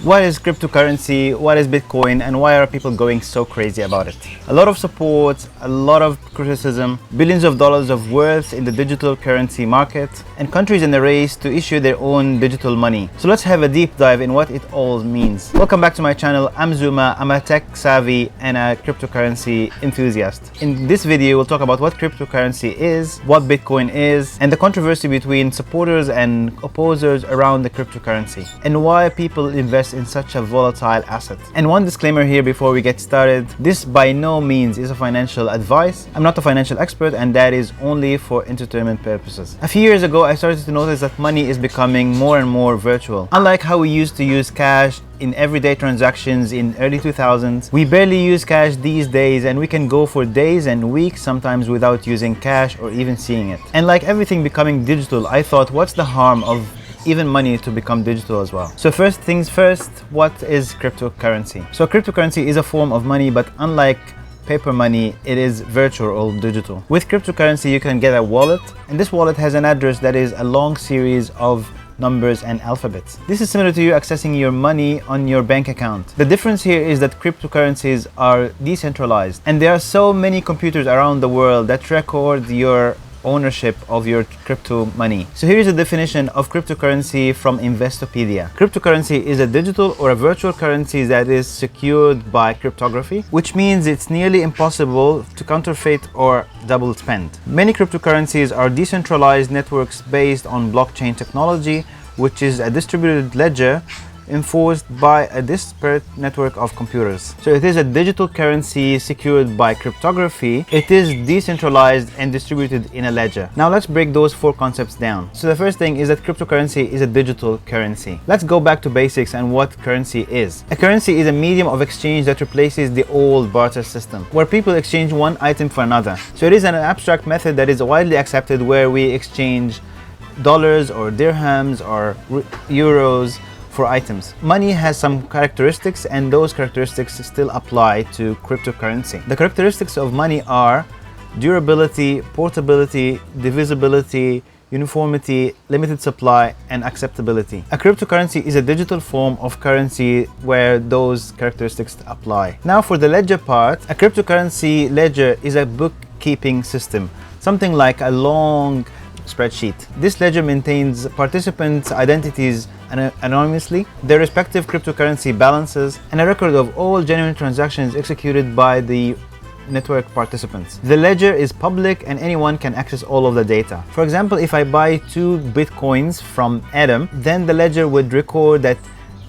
What is cryptocurrency? What is Bitcoin? And why are people going so crazy about it? A lot of support, a lot of criticism, billions of dollars of worth in the digital currency market, and countries in the race to issue their own digital money. So let's have a deep dive in what it all means. Welcome back to my channel. I'm Zuma. I'm a tech savvy and a cryptocurrency enthusiast. In this video, we'll talk about what cryptocurrency is, what Bitcoin is, and the controversy between supporters and opposers around the cryptocurrency, and why people invest in such a volatile asset. And one disclaimer here before we get started: this by no means is a financial advice. I'm not a financial expert, and that is only for entertainment purposes. A few years ago, I started to notice that money is becoming more and more virtual. Unlike how we used to use cash in everyday transactions in early 2000s, we barely use cash these days, and we can go for days and weeks sometimes without using cash or even seeing it. And like everything becoming digital, I thought, what's the harm of even money to become digital as well? So first things first, what is cryptocurrency? So cryptocurrency is a form of money, but unlike paper money, it is virtual or digital. With cryptocurrency, you can get a wallet, and this wallet has an address that is a long series of numbers and alphabets. This is similar to you accessing your money on your bank account. The difference here is that cryptocurrencies are decentralized, and there are so many computers around the world that record your ownership of your crypto money. So here is a definition of cryptocurrency from Investopedia. Cryptocurrency is a digital or a virtual currency that is secured by cryptography, which means it's nearly impossible to counterfeit or double spend. Many cryptocurrencies are decentralized networks based on blockchain technology, which is a distributed ledger enforced by a disparate network of computers. So it is a digital currency secured by cryptography. It is decentralized and distributed in a ledger. Now let's break those four concepts down. So the first thing is that cryptocurrency is a digital currency. Let's go back to basics and what currency is. A currency is a medium of exchange that replaces the old barter system, where people exchange one item for another. So it is an abstract method that is widely accepted, where we exchange dollars or dirhams or euros for items. Money has some characteristics, and those characteristics still apply to cryptocurrency. The characteristics of money are durability, portability, divisibility, uniformity, limited supply, and acceptability. A cryptocurrency is a digital form of currency where those characteristics apply. Now for the ledger part, a cryptocurrency ledger is a bookkeeping system, something like a long spreadsheet. This ledger maintains participants' identities anonymously, their respective cryptocurrency balances, and a record of all genuine transactions executed by the network participants. The ledger is public, and anyone can access all of the data. For example, if I buy 2 bitcoins from Adam, then the ledger would record that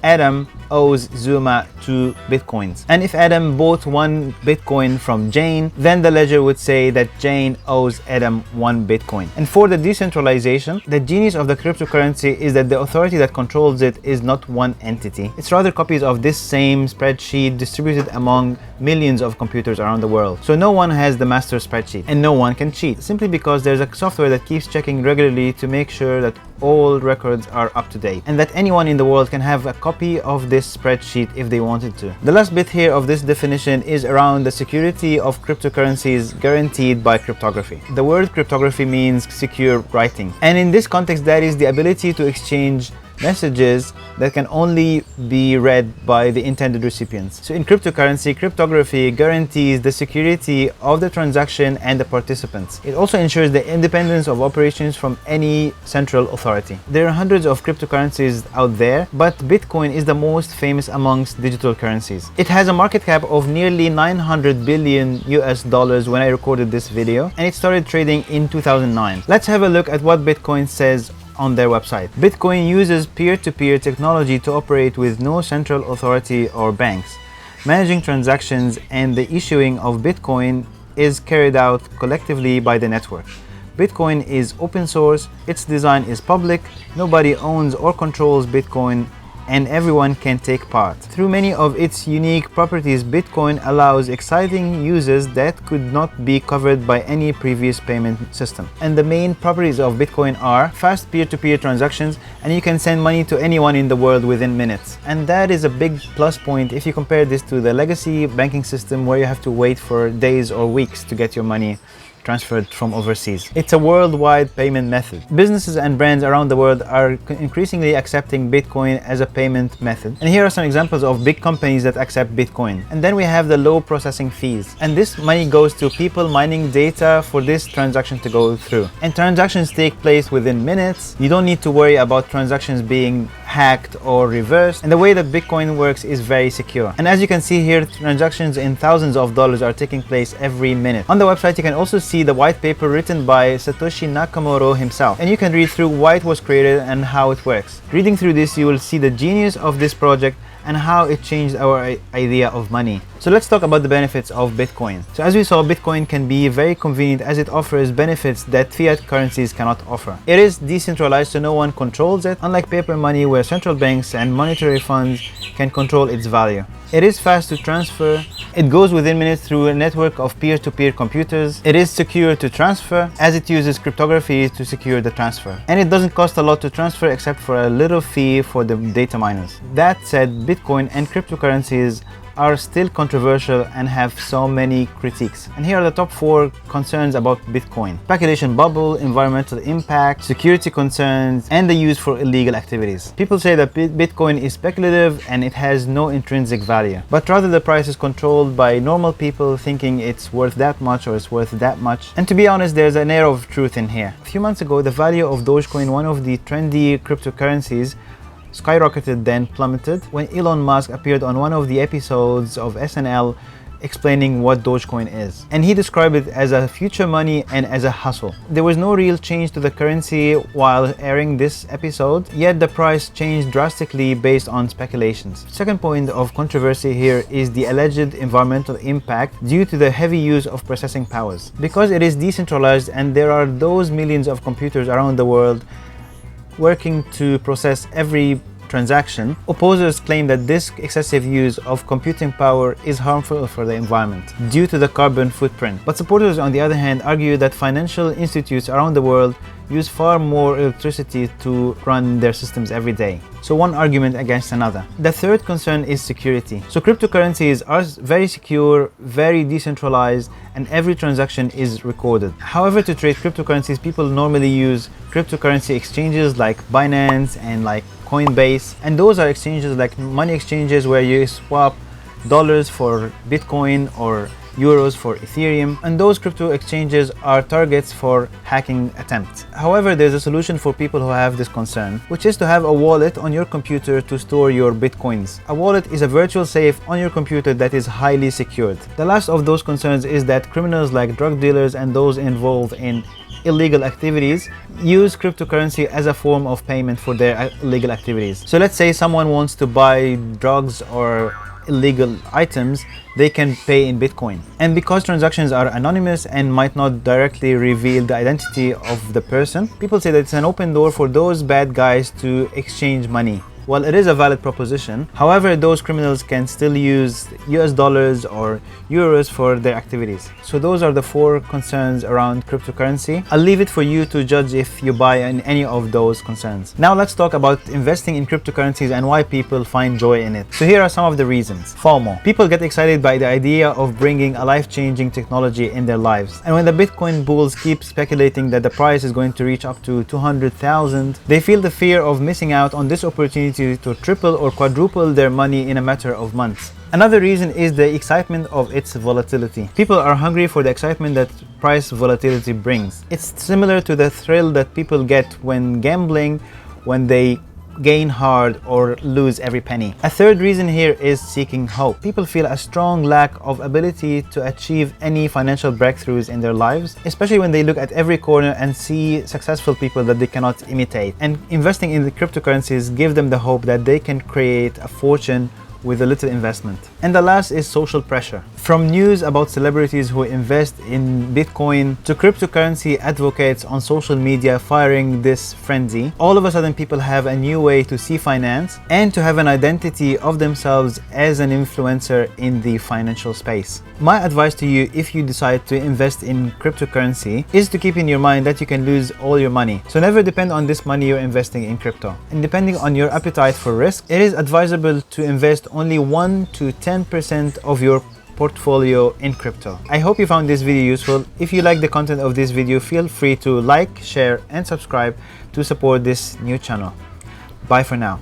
Adam owes Zuma 2 bitcoins. And if Adam bought 1 bitcoin from Jane, then the ledger would say that Jane owes Adam 1 bitcoin. And for the decentralization, the genius of the cryptocurrency is that the authority that controls it is not one entity. It's rather copies of this same spreadsheet distributed among millions of computers around the world. So no one has the master spreadsheet, and no one can cheat, simply because there's a software that keeps checking regularly to make sure that all records are up to date, and that anyone in the world can have a copy of this spreadsheet if they wanted to. The last bit here of this definition is around the security of cryptocurrencies guaranteed by cryptography. The word cryptography means secure writing, and in this context, that is the ability to exchange messages that can only be read by the intended recipients. So in cryptocurrency, cryptography guarantees the security of the transaction and the participants. It also ensures the independence of operations from any central authority. There are hundreds of cryptocurrencies out there, but Bitcoin is the most famous amongst digital currencies. It has a market cap of nearly 900 billion US dollars when I recorded this video, and it started trading in 2009. Let's have a look at what Bitcoin says on their website. Bitcoin uses peer-to-peer technology to operate with no central authority or banks. Managing transactions and the issuing of Bitcoin is carried out collectively by the network. Bitcoin is open source, its design is public, nobody owns or controls Bitcoin, and everyone can take part. Through many of its unique properties, Bitcoin allows exciting uses that could not be covered by any previous payment system. And the main properties of Bitcoin are fast peer-to-peer transactions, and you can send money to anyone in the world within minutes. And that is a big plus point if you compare this to the legacy banking system, where you have to wait for days or weeks to get your money transferred from overseas. It's a worldwide payment method. Businesses and brands around the world are increasingly accepting Bitcoin as a payment method. And here are some examples of big companies that accept Bitcoin. And then we have the low processing fees. And this money goes to people mining data for this transaction to go through. And transactions take place within minutes. You don't need to worry about transactions being hacked or reversed. And the way that Bitcoin works is very secure. And as you can see here, transactions in thousands of dollars are taking place every minute. On the website, you can also see the white paper written by Satoshi Nakamoto himself. And you can read through why it was created and how it works. Reading through this, you will see the genius of this project and how it changed our idea of money. So let's talk about the benefits of Bitcoin. So as we saw, Bitcoin can be very convenient as it offers benefits that fiat currencies cannot offer. It is decentralized, so no one controls it, unlike paper money where central banks and monetary funds can control its value. It is fast to transfer. It goes within minutes through a network of peer-to-peer computers. It is secure to transfer as it uses cryptography to secure the transfer. And it doesn't cost a lot to transfer except for a little fee for the data miners. That said, Bitcoin and cryptocurrencies are still controversial and have so many critiques. And here are the top 4 concerns about Bitcoin: speculation bubble, environmental impact, security concerns, and the use for illegal activities. People say that Bitcoin is speculative and it has no intrinsic value, but rather the price is controlled by normal people thinking it's worth that much or it's worth that much. And to be honest, there's an air of truth in here. A few months ago, the value of Dogecoin, one of the trendy cryptocurrencies, skyrocketed, then plummeted when Elon Musk appeared on one of the episodes of SNL explaining what Dogecoin is. And he described it as a future money and as a hustle. There was no real change to the currency while airing this episode, yet the price changed drastically based on speculations. Second point of controversy here is the alleged environmental impact due to the heavy use of processing powers. Because it is decentralized and there are those millions of computers around the world working to process every transaction, opposers claim that this excessive use of computing power is harmful for the environment due to the carbon footprint. But supporters, on the other hand, argue that financial institutes around the world use far more electricity to run their systems every day. So one argument against another. The third concern is security. So cryptocurrencies are very secure, very decentralized, and every transaction is recorded. However, to trade cryptocurrencies, people normally use cryptocurrency exchanges like Binance and like Coinbase. And those are exchanges like money exchanges where you swap dollars for Bitcoin or euros for Ethereum, and those crypto exchanges are targets for hacking attempts. However, there's a solution for people who have this concern, which is to have a wallet on your computer to store your Bitcoins. A wallet is a virtual safe on your computer that is highly secured. The last of those concerns is that criminals like drug dealers and those involved in illegal activities use cryptocurrency as a form of payment for their illegal activities. So let's say someone wants to buy drugs or illegal items, they can pay in Bitcoin. And because transactions are anonymous and might not directly reveal the identity of the person, people say that it's an open door for those bad guys to exchange money. Well, it is a valid proposition. However, those criminals can still use US dollars or euros for their activities. So those are the 4 concerns around cryptocurrency. I'll leave it for you to judge if you buy in any of those concerns. Now let's talk about investing in cryptocurrencies and why people find joy in it. So here are some of the reasons. FOMO. People get excited by the idea of bringing a life-changing technology in their lives. And when the Bitcoin bulls keep speculating that the price is going to reach up to 200,000, they feel the fear of missing out on this opportunity to triple or quadruple their money in a matter of months. Another reason is the excitement of its volatility. People are hungry for the excitement that price volatility brings. It's similar to the thrill that people get when gambling, when they gain hard or lose every penny. A third reason here is seeking hope. People feel a strong lack of ability to achieve any financial breakthroughs in their lives, especially when they look at every corner and see successful people that they cannot imitate. And investing in the cryptocurrencies give them the hope that they can create a fortune with a little investment. And the last is social pressure. From news about celebrities who invest in Bitcoin to cryptocurrency advocates on social media firing this frenzy, all of a sudden people have a new way to see finance and to have an identity of themselves as an influencer in the financial space. My advice to you, if you decide to invest in cryptocurrency, is to keep in your mind that you can lose all your money. So never depend on this money you're investing in crypto. And depending on your appetite for risk, it is advisable to invest only 1 to 10% of your portfolio in crypto. I hope you found this video useful. If you like the content of this video, feel free to like, share, and subscribe to support this new channel. Bye for now.